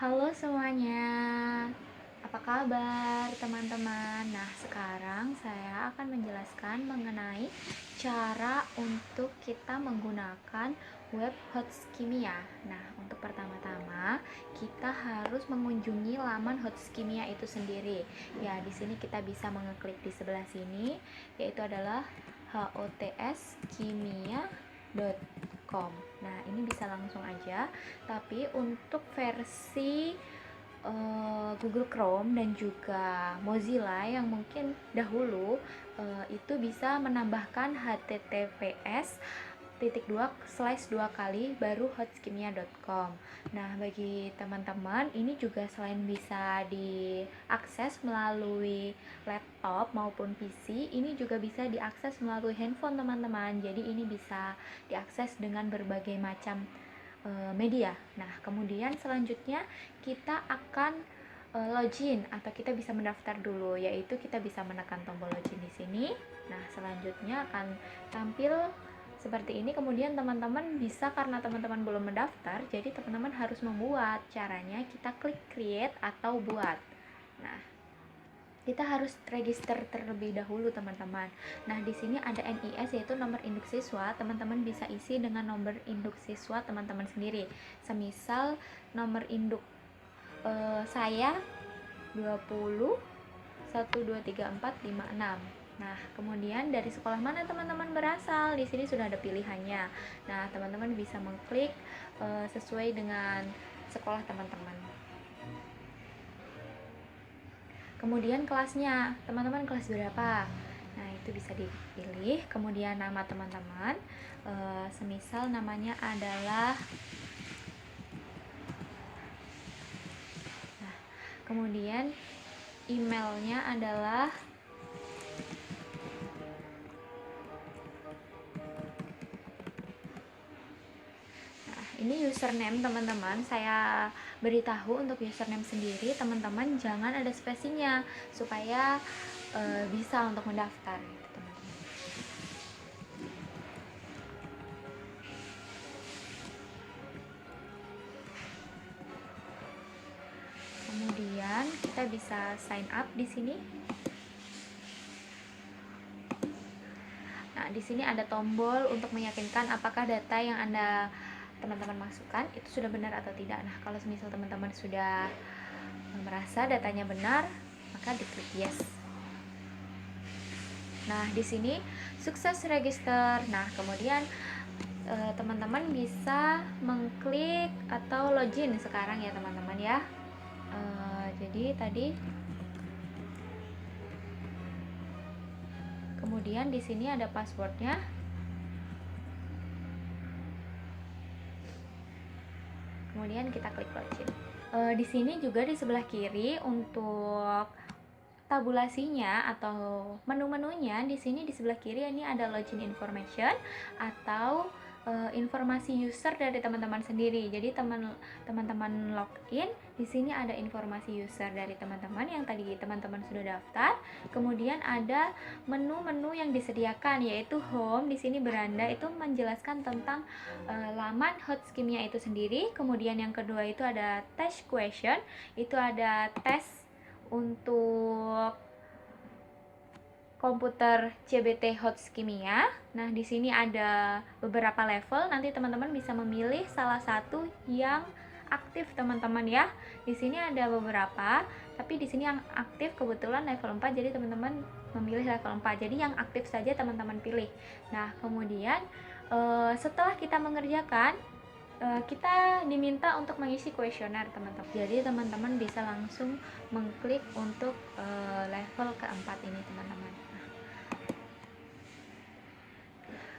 Halo semuanya, apa kabar teman-teman? Nah, sekarang saya akan menjelaskan mengenai cara untuk kita menggunakan web Hotskimia. Nah, untuk pertama-tama kita harus mengunjungi laman Hotskimia itu sendiri. Ya, di sini kita bisa mengeklik di sebelah sini, yaitu adalah hotskimia.com. Nah, ini bisa langsung aja. Tapi untuk versi Google Chrome dan juga Mozilla yang mungkin dahulu itu bisa menambahkan https titik dua kali baru hotskimia.com. Nah, bagi teman-teman ini juga selain bisa diakses melalui laptop maupun PC, ini juga bisa diakses melalui handphone teman-teman. Jadi ini bisa diakses dengan berbagai macam media. Nah, kemudian selanjutnya kita akan login atau kita bisa mendaftar dulu, yaitu kita bisa menekan tombol login di sini. Nah, selanjutnya akan tampil seperti ini. Kemudian teman-teman bisa, karena teman-teman belum mendaftar, jadi teman-teman harus membuat. Caranya kita klik create atau buat. Nah, kita harus register terlebih dahulu teman-teman. Nah, di sini ada NIS yaitu nomor induk siswa. Teman-teman bisa isi dengan nomor induk siswa teman-teman sendiri. Semisal nomor induk saya 20 1 2 3 4 5 6. Nah, kemudian dari sekolah mana teman-teman berasal? Di sini sudah ada pilihannya. Nah, teman-teman bisa mengklik sesuai dengan sekolah teman-teman. Kemudian kelasnya, teman-teman kelas berapa? Nah, itu bisa dipilih. Kemudian nama teman-teman, semisal namanya adalah, nah, kemudian emailnya adalah, ini username teman-teman. Saya beritahu untuk username sendiri, teman-teman jangan ada spasinya supaya bisa untuk mendaftar gitu, teman-teman. Kemudian kita bisa sign up di sini. Nah, di sini ada tombol untuk meyakinkan apakah data yang teman-teman masukkan itu sudah benar atau tidak. Nah, kalau misal teman-teman sudah merasa datanya benar, maka diklik yes. Nah, di sini sukses register. Nah, kemudian teman-teman bisa mengklik atau login sekarang ya teman-teman ya. Jadi tadi, kemudian di sini ada passwordnya. Kemudian kita klik login. Di sini juga di sebelah kiri untuk tabulasinya atau menu-menunya, di sini di sebelah kiri ini ada login information atau informasi user dari teman-teman sendiri. Jadi teman-teman login, di sini ada informasi user dari teman-teman yang tadi teman-teman sudah daftar. Kemudian ada menu-menu yang disediakan yaitu home. Di sini beranda itu menjelaskan tentang laman Hotskimia itu sendiri. Kemudian yang kedua itu ada test question, itu ada tes untuk komputer CBT Hotskimia. Nah, di sini ada beberapa level. Nanti teman-teman bisa memilih salah satu yang aktif teman-teman ya. Di sini ada beberapa, tapi di sini yang aktif kebetulan level 4, jadi teman-teman memilih level 4. Jadi yang aktif saja teman-teman pilih. Nah, kemudian setelah kita mengerjakan, kita diminta untuk mengisi kuesioner teman-teman. Jadi teman-teman bisa langsung mengklik untuk level keempat ini teman-teman.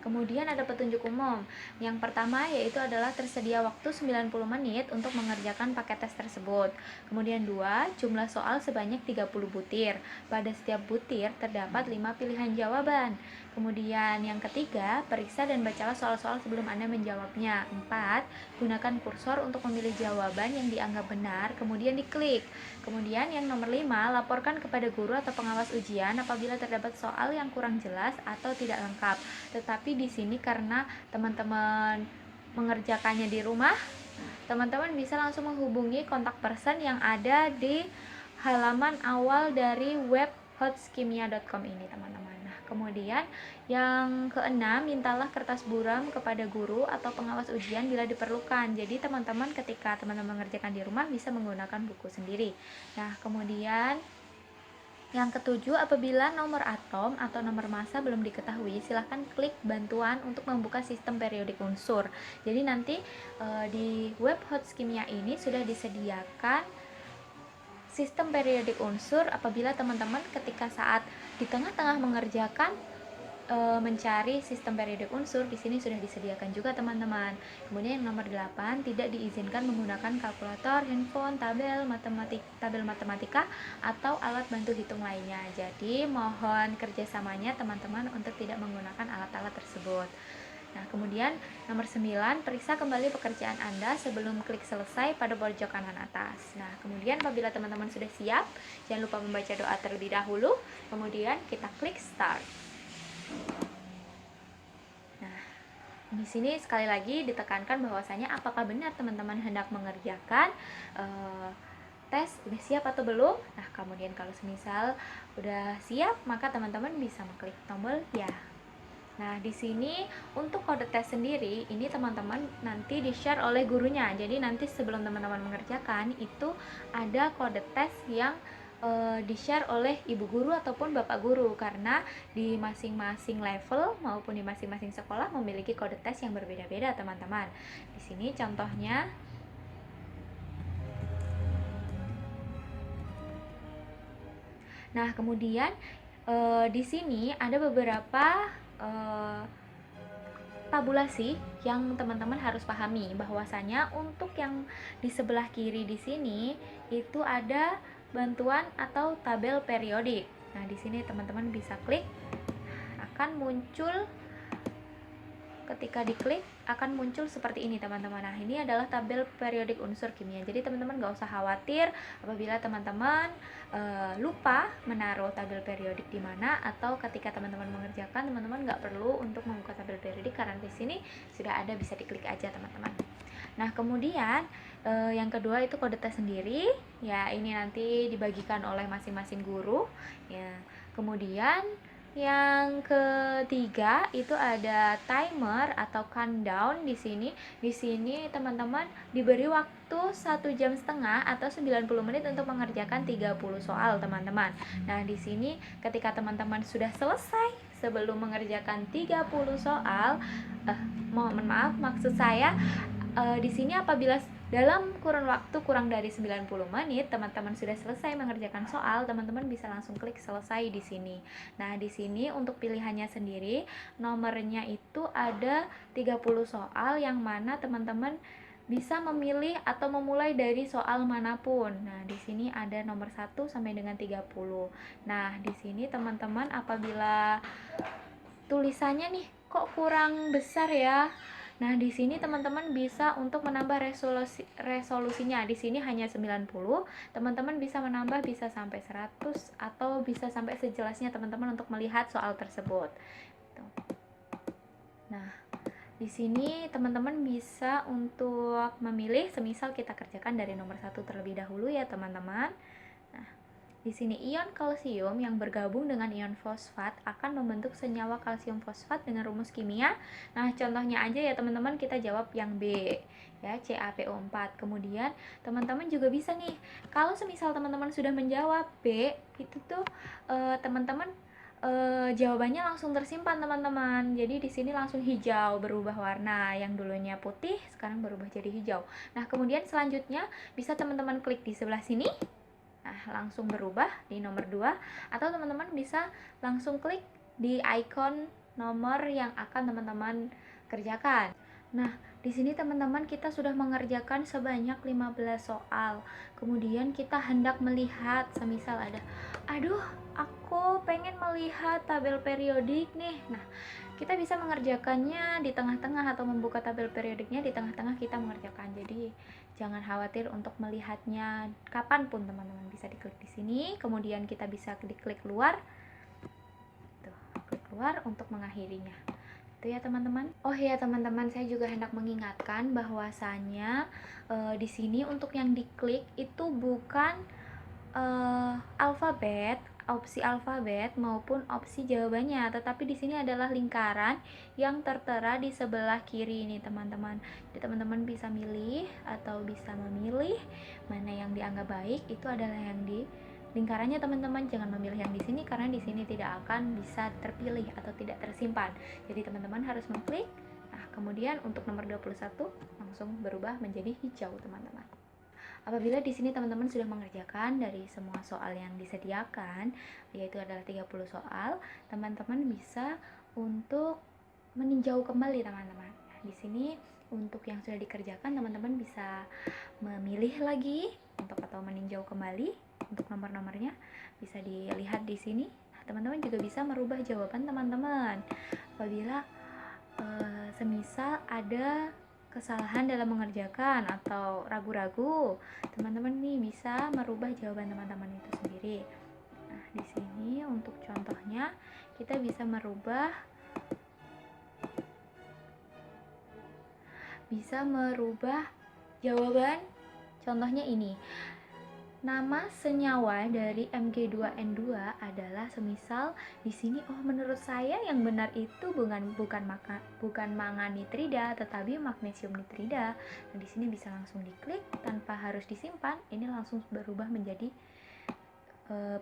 Kemudian ada petunjuk umum. Yang pertama yaitu adalah tersedia waktu 90 menit untuk mengerjakan paket tes tersebut. Kemudian 2, jumlah soal sebanyak 30 butir. Pada setiap butir terdapat 5 pilihan jawaban. Kemudian yang ketiga, periksa dan bacalah soal-soal sebelum Anda menjawabnya. 4, gunakan kursor untuk memilih jawaban yang dianggap benar, kemudian diklik. Kemudian yang nomor 5, laporkan kepada guru atau pengawas ujian apabila terdapat soal yang kurang jelas atau tidak lengkap. Tetapi di sini karena teman-teman mengerjakannya di rumah, teman-teman bisa langsung menghubungi kontak person yang ada di halaman awal dari web hotskimia.com ini, teman-teman. Nah, kemudian yang keenam, mintalah kertas buram kepada guru atau pengawas ujian bila diperlukan. Jadi teman-teman ketika teman-teman mengerjakan di rumah bisa menggunakan buku sendiri. Nah, kemudian yang ketujuh, apabila nomor atom atau nomor massa belum diketahui, silahkan klik bantuan untuk membuka sistem periodik unsur. Jadi nanti di web hotskimia ini sudah disediakan sistem periodik unsur apabila teman-teman ketika saat di tengah-tengah mengerjakan mencari sistem periodik unsur, di sini sudah disediakan juga, teman-teman. Kemudian yang nomor 8, tidak diizinkan menggunakan kalkulator, handphone, tabel matematika atau alat bantu hitung lainnya. Jadi mohon kerjasamanya teman-teman untuk tidak menggunakan alat-alat tersebut. Nah, kemudian nomor 9, periksa kembali pekerjaan Anda sebelum klik selesai pada pojok kanan atas. Nah, kemudian apabila teman-teman sudah siap, jangan lupa membaca doa terlebih dahulu, kemudian kita klik start. Nah, di sini sekali lagi ditekankan bahwasanya apakah benar teman-teman hendak mengerjakan tes, udah siap atau belum. Nah, kemudian kalau semisal udah siap, maka teman-teman bisa mengklik tombol ya. Nah, di sini untuk kode tes sendiri, ini teman-teman nanti di-share oleh gurunya. Jadi nanti sebelum teman-teman mengerjakan, itu ada kode tes yang di-share oleh ibu guru ataupun bapak guru, karena di masing-masing level maupun di masing-masing sekolah memiliki kode tes yang berbeda-beda, teman-teman. Di sini contohnya nah, kemudian di sini ada beberapa tabulasi yang teman-teman harus pahami, bahwasanya untuk yang di sebelah kiri di sini itu ada bantuan atau tabel periodik. Nah, di sini teman-teman bisa klik, akan muncul, ketika diklik akan muncul seperti ini, teman-teman. Nah, ini adalah tabel periodik unsur kimia. Jadi teman-teman gak usah khawatir apabila teman-teman lupa menaruh tabel periodik di mana, atau ketika teman-teman mengerjakan teman-teman gak perlu untuk membuka tabel periodik karena di sini sudah ada, bisa diklik aja, teman-teman. Nah, kemudian yang kedua itu kode tes sendiri. Ya, ini nanti dibagikan oleh masing-masing guru. Ya, kemudian yang ketiga itu ada timer atau countdown di sini. Di sini teman-teman diberi waktu 1,5 jam atau 90 menit untuk mengerjakan 30 soal, teman-teman. Nah, di sini ketika teman-teman sudah selesai sebelum mengerjakan 30 soal, mohon maaf, maksud saya di sini apabila dalam kurun waktu kurang dari 90 menit teman-teman sudah selesai mengerjakan soal, teman-teman bisa langsung klik selesai di sini. Nah, di sini untuk pilihannya sendiri, nomornya itu ada 30 soal yang mana teman-teman bisa memilih atau memulai dari soal manapun. Nah, di sini ada nomor 1 sampai dengan 30. Nah, di sini teman-teman apabila tulisannya nih kok kurang besar ya. Nah, di sini teman-teman bisa untuk menambah resolusinya. Di sini hanya 90. Teman-teman bisa menambah, bisa sampai 100 atau bisa sampai sejelasnya teman-teman untuk melihat soal tersebut. Nah, di sini teman-teman bisa untuk memilih, semisal kita kerjakan dari nomor 1 terlebih dahulu ya, teman-teman. Nah, di sini ion kalsium yang bergabung dengan ion fosfat akan membentuk senyawa kalsium fosfat dengan rumus kimia. Nah, contohnya aja ya teman-teman, kita jawab yang B ya, CaPO4. Kemudian teman-teman juga bisa nih, kalau semisal teman-teman sudah menjawab B, itu tuh teman-teman jawabannya langsung tersimpan, teman-teman. Jadi di sini langsung hijau, berubah warna, yang dulunya putih sekarang berubah jadi hijau. Nah, kemudian selanjutnya bisa teman-teman klik di sebelah sini. Nah, langsung berubah di nomor 2, atau teman-teman bisa langsung klik di icon nomor yang akan teman-teman kerjakan. Nah, di sini teman-teman kita sudah mengerjakan sebanyak 15 soal. Kemudian kita hendak melihat, semisal ada, aduh, aku pengen melihat tabel periodik nih. Nah, kita bisa mengerjakannya di tengah-tengah atau membuka tabel periodiknya di tengah-tengah kita mengerjakan. Jadi jangan khawatir untuk melihatnya kapanpun, teman-teman bisa diklik di sini. Kemudian kita bisa diklik keluar. Tuh, klik keluar untuk mengakhirinya. Itu ya teman-teman. Oh ya teman-teman, saya juga hendak mengingatkan bahwasanya di sini untuk yang diklik itu bukan opsi alfabet maupun opsi jawabannya, tetapi di sini adalah lingkaran yang tertera di sebelah kiri ini teman-teman. Jadi teman-teman bisa milih atau bisa memilih mana yang dianggap baik, itu adalah yang di lingkarannya teman-teman. Jangan memilih yang di sini karena di sini tidak akan bisa terpilih atau tidak tersimpan. Jadi teman-teman harus mengklik. Nah, kemudian untuk nomor 21 langsung berubah menjadi hijau teman-teman. Apabila di sini teman-teman sudah mengerjakan dari semua soal yang disediakan, yaitu adalah 30 soal, teman-teman bisa untuk meninjau kembali teman-teman. Nah, di sini untuk yang sudah dikerjakan teman-teman bisa memilih lagi untuk atau meninjau kembali untuk nomor-nomornya bisa dilihat di sini. Nah, teman-teman juga bisa merubah jawaban teman-teman. Apabila semisal ada kesalahan dalam mengerjakan atau ragu-ragu, teman-teman nih bisa merubah jawaban teman-teman itu sendiri. Nah, di sini untuk contohnya kita bisa merubah jawaban. Contohnya ini. Nama senyawa dari Mg2N2 adalah semisal di sini menurut saya yang benar itu bukan manganitrida tetapi magnesium nitrida. Nah, di sini bisa langsung diklik tanpa harus disimpan. Ini langsung berubah menjadi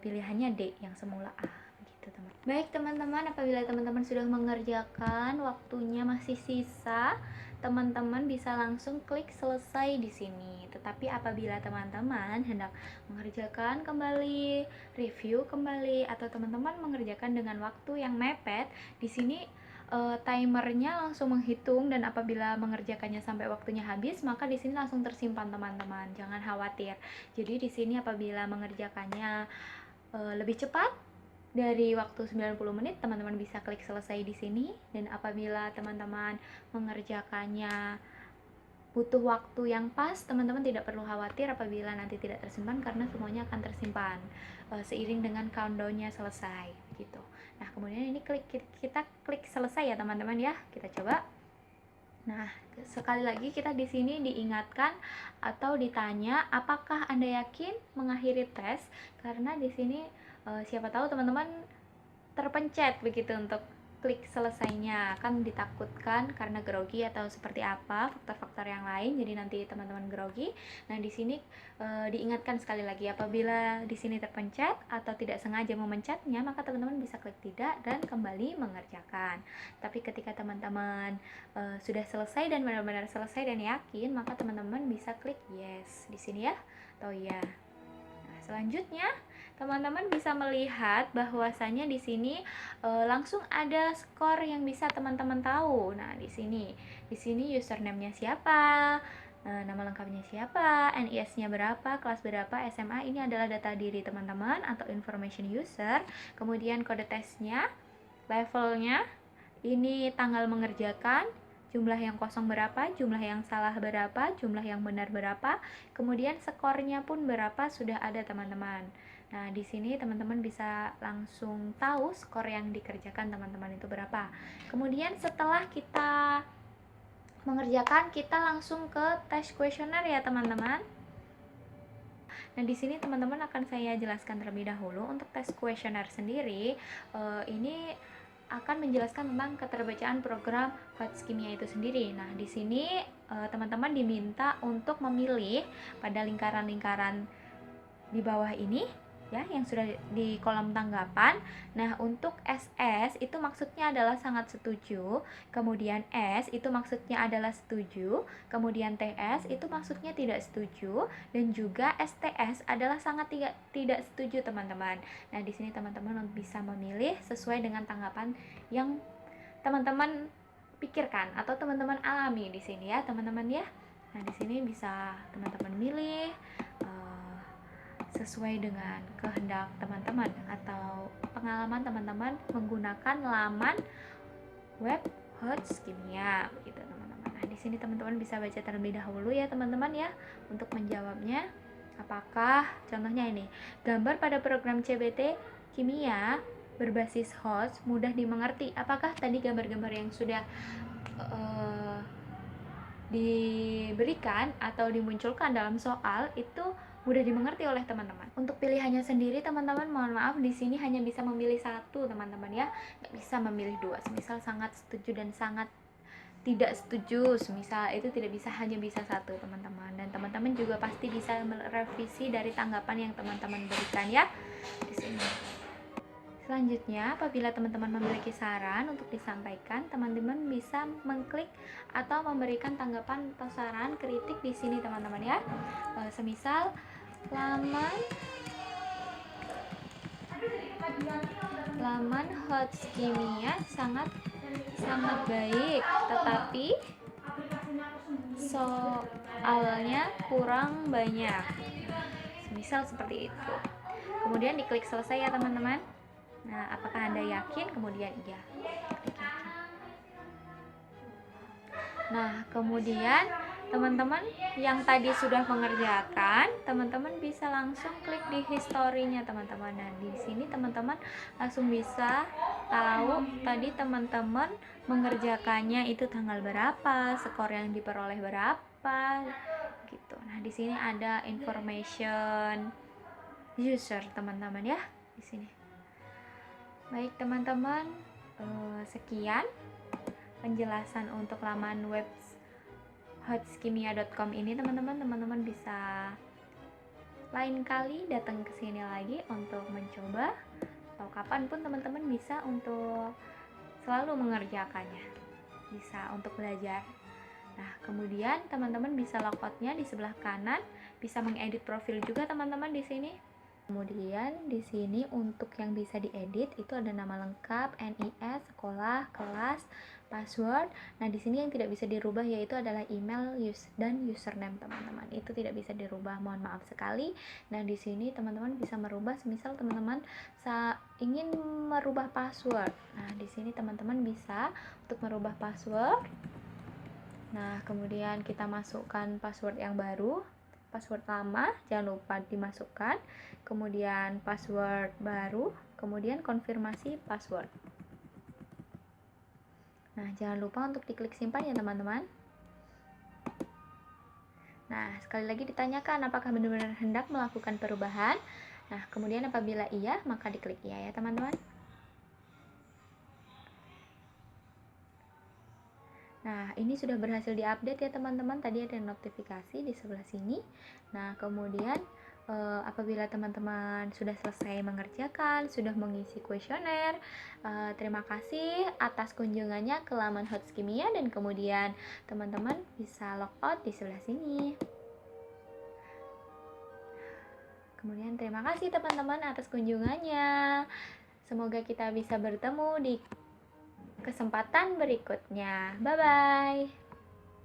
pilihannya D yang semula A. Begitu, teman. Baik teman-teman, apabila teman-teman sudah mengerjakan, waktunya masih sisa, teman-teman bisa langsung klik selesai di sini. Tetapi apabila teman-teman hendak mengerjakan kembali, review kembali, atau teman-teman mengerjakan dengan waktu yang mepet, di sini timernya langsung menghitung, dan apabila mengerjakannya sampai waktunya habis, maka di sini langsung tersimpan teman-teman. Jangan khawatir. Jadi di sini apabila mengerjakannya lebih cepat dari waktu 90 menit, teman-teman bisa klik selesai di sini. Dan apabila teman-teman mengerjakannya butuh waktu yang pas, teman-teman tidak perlu khawatir apabila nanti tidak tersimpan karena semuanya akan tersimpan seiring dengan countdown-nya selesai gitu. Nah, kemudian ini kita klik selesai ya teman-teman ya. Kita coba. Nah, sekali lagi kita di sini diingatkan atau ditanya apakah Anda yakin mengakhiri tes, karena di sini siapa tahu teman-teman terpencet begitu untuk klik selesainya, kan ditakutkan karena grogi atau seperti apa faktor-faktor yang lain, jadi nanti teman-teman grogi. Nah, di sini diingatkan sekali lagi apabila di sini terpencet atau tidak sengaja memencetnya, maka teman-teman bisa klik tidak dan kembali mengerjakan. Tapi ketika teman-teman sudah selesai dan benar-benar selesai dan yakin, maka teman-teman bisa klik yes di sini ya atau ya. Nah, selanjutnya teman-teman bisa melihat bahwasanya di sini langsung ada skor yang bisa teman-teman tahu. Nah, di sini username-nya siapa, nama lengkapnya siapa, NIS-nya berapa, kelas berapa, SMA. Ini adalah data diri teman-teman atau information user. Kemudian kode tesnya, levelnya, ini tanggal mengerjakan, jumlah yang kosong berapa, jumlah yang salah berapa, jumlah yang benar berapa, kemudian skornya pun berapa sudah ada teman-teman. Nah, di sini teman-teman bisa langsung tahu skor yang dikerjakan teman-teman itu berapa. Kemudian setelah kita mengerjakan, kita langsung ke tes kuesioner ya teman-teman. Nah, di sini teman-teman akan saya jelaskan terlebih dahulu. Untuk tes kuesioner sendiri, ini akan menjelaskan tentang keterbacaan program HOTS Kimia itu sendiri. Nah, di sini teman-teman diminta untuk memilih pada lingkaran-lingkaran di bawah ini ya, yang sudah di kolom tanggapan. Nah, untuk SS itu maksudnya adalah sangat setuju, kemudian S itu maksudnya adalah setuju, kemudian TS itu maksudnya tidak setuju, dan juga STS adalah sangat tidak setuju teman-teman. Nah, di sini teman-teman bisa memilih sesuai dengan tanggapan yang teman-teman pikirkan atau teman-teman alami di sini ya teman-teman ya. Nah, di sini bisa teman-teman milih sesuai dengan kehendak teman-teman atau pengalaman teman-teman menggunakan laman web HOTS Kimia begitu teman-teman. Nah, di sini teman-teman bisa baca terlebih dahulu ya teman-teman ya untuk menjawabnya. Apakah contohnya ini gambar pada program CBT Kimia berbasis host, mudah dimengerti. Apakah tadi gambar-gambar yang sudah diberikan atau dimunculkan dalam soal itu mudah dimengerti oleh teman-teman? Untuk pilihannya sendiri teman-teman, mohon maaf di sini hanya bisa memilih satu teman-teman ya, nggak bisa memilih dua. Semisal sangat setuju dan sangat tidak setuju, semisal itu tidak bisa, hanya bisa satu teman-teman. Dan teman-teman juga pasti bisa merevisi dari tanggapan yang teman-teman berikan ya di sini. Selanjutnya, apabila teman-teman memiliki saran untuk disampaikan, teman-teman bisa mengklik atau memberikan tanggapan atau saran kritik di sini teman-teman ya. Semisal laman Hotskimia sangat baik, tetapi soalnya kurang banyak. Semisal seperti itu. Kemudian diklik selesai ya teman-teman. Nah, apakah Anda yakin? Kemudian iya. Nah, kemudian teman-teman yang tadi sudah mengerjakan, teman-teman bisa langsung klik di historinya teman-teman. Nah, di sini teman-teman langsung bisa tahu tadi teman-teman mengerjakannya itu tanggal berapa, skor yang diperoleh berapa gitu. Nah, di sini ada information user teman-teman ya di sini. Baik teman-teman, sekian penjelasan untuk laman web hotskimia.com ini teman-teman bisa lain kali datang ke sini lagi untuk mencoba, atau kapanpun teman-teman bisa untuk selalu mengerjakannya, bisa untuk belajar. Nah, kemudian teman-teman bisa logoutnya di sebelah kanan, bisa mengedit profil juga teman-teman di sini. Kemudian di sini untuk yang bisa diedit itu ada nama lengkap, NIS, sekolah, kelas, password. Nah, di sini yang tidak bisa dirubah yaitu adalah email dan username teman-teman. Itu tidak bisa dirubah, mohon maaf sekali. Nah, di sini teman-teman bisa merubah, semisal teman-teman ingin merubah password. Nah, di sini teman-teman bisa untuk merubah password. Nah, kemudian kita masukkan password yang baru. Password lama jangan lupa dimasukkan, kemudian password baru, kemudian konfirmasi password. Nah, jangan lupa untuk diklik simpan ya teman-teman. Nah, sekali lagi ditanyakan apakah benar-benar hendak melakukan perubahan. Nah, kemudian apabila iya, maka diklik iya ya teman-teman. Nah, ini sudah berhasil diupdate ya teman-teman. Tadi ada notifikasi di sebelah sini. Nah, kemudian apabila teman-teman sudah selesai mengerjakan, sudah mengisi kuesioner, terima kasih atas kunjungannya ke laman Hotskimia, dan kemudian teman-teman bisa logout di sebelah sini. Kemudian terima kasih teman-teman atas kunjungannya. Semoga kita bisa bertemu di kesempatan berikutnya. Bye-bye.